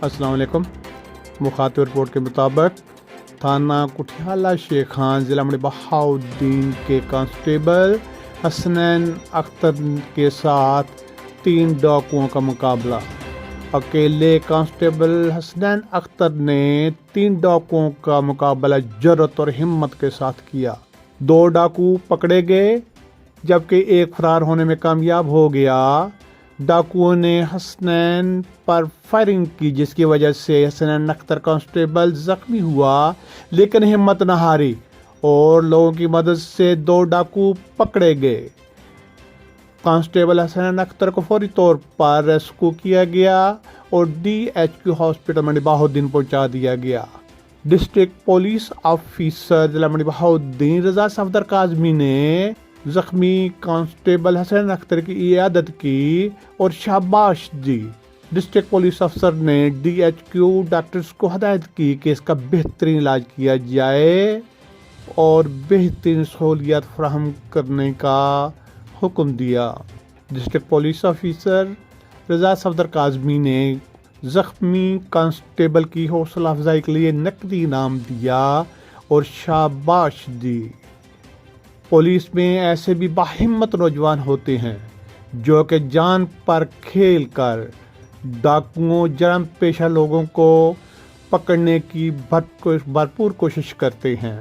السلام علیکم۔ مخاطب رپورٹ کے مطابق تھانہ کٹھیالہ شیخ خان ضلع منڈی بہاؤالدین کے کانسٹیبل حسنین اختر کے ساتھ 3 ڈاکوؤں کا مقابلہ۔ اکیلے کانسٹیبل حسنین اختر نے 3 ڈاکوؤں کا مقابلہ جرأت اور ہمت کے ساتھ کیا۔ 2 ڈاکو پکڑے گئے جبکہ ایک فرار ہونے میں کامیاب ہو گیا۔ ڈاکوؤں نے حسنین پر فائرنگ کی جس کی وجہ سے حسنین اختر کانسٹیبل زخمی ہوا، لیکن ہمت نہ ہاری اور لوگوں کی مدد سے 2 ڈاکو پکڑے گئے۔ کانسٹیبل حسنین اختر کو فوری طور پر ریسکیو کیا گیا اور DHQ ہاسپٹل منڈی بہاؤالدین پہنچا دیا گیا۔ ڈسٹرکٹ پولیس آفیسر ضلع منڈی بہاؤالدین رضا صفدر کاظمی نے زخمی کانسٹیبل حسنین اختر کی عیادت کی اور شاباش دی۔ ڈسٹرکٹ پولیس افسر نے DHQ ڈاکٹرز کو ہدایت کی کہ اس کا بہترین علاج کیا جائے اور بہترین سہولیات فراہم کرنے کا حکم دیا۔ ڈسٹرکٹ پولیس آفیسر رضا صفدر کاظمی نے زخمی کانسٹیبل کی حوصلہ افزائی کے لیے نقدی انعام دیا اور شاباش دی۔ پولیس میں ایسے بھی باہمت نوجوان ہوتے ہیں جو کہ جان پر کھیل کر ڈاکوؤں جرم پیشہ لوگوں کو پکڑنے کی بھرپور کوشش کرتے ہیں۔